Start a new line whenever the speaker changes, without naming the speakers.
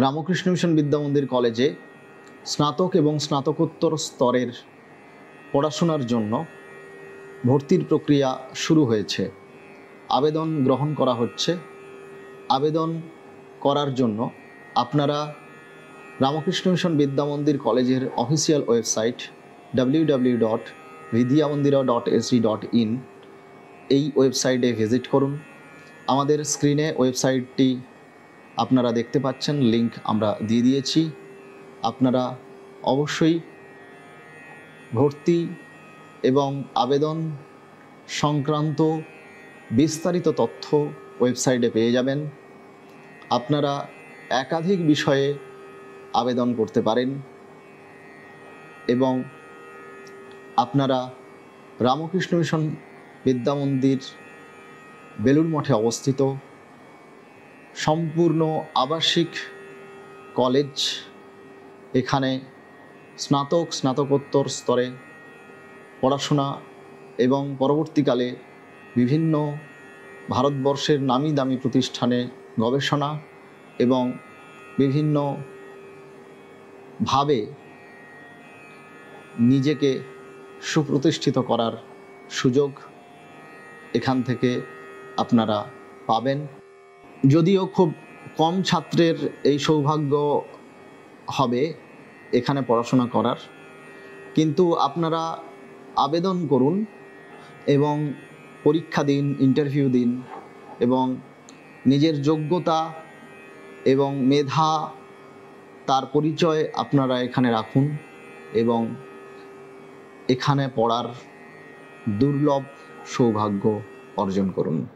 Ramakrishna mission Vidyamandir কলেজে স্নাতক এবং স্নাতকোত্তর স্তরের পড়াশোনার জন্য ভর্তির প্রক্রিয়া শুরু হয়েছে। আবেদন গ্রহণ করা হচ্ছে। আবেদন করার জন্য আপনারা রামকৃষ্ণ মিশন বিদ্যামন্দির কলেজের অফিসিয়াল ওয়েবসাইট www.vidyamandira.ac.in এই ওয়েবসাইটে ভিজিট করুন। আমাদের স্ক্রিনে ওয়েবসাইটটি আপনারা দেখতে পাচ্ছেন, লিংক আমরা দিয়ে দিয়েছি। আপনারা অবশ্যই ভর্তি এবং আবেদন সংক্রান্ত বিস্তারিত তথ্য ওয়েবসাইটে পেয়ে যাবেন। আপনারা একাধিক বিষয়ে আবেদন করতে পারেন এবং আপনারা রামকৃষ্ণ মিশন বিদ্যামন্দির বেলুড় মঠে অবস্থিত সম্পূর্ণ আবাসিক কলেজ। এখানে স্নাতক স্নাতকোত্তর স্তরে পড়াশোনা এবং পরবর্তীকালে বিভিন্ন ভারতবর্ষের নামি দামি প্রতিষ্ঠানে গবেষণা এবং বিভিন্নভাবে নিজেকে সুপ্রতিষ্ঠিত করার সুযোগ এখান থেকে আপনারা পাবেন। যদিও খুব কম ছাত্রের এই সৌভাগ্য হবে এখানে পড়াশোনা করার, কিন্তু আপনারা আবেদন করুন এবং পরীক্ষা দিন, ইন্টারভিউ দিন এবং নিজের যোগ্যতা এবং মেধা তার পরিচয় আপনারা এখানে রাখুন এবং এখানে পড়ার দুর্লভ সৌভাগ্য অর্জন করুন।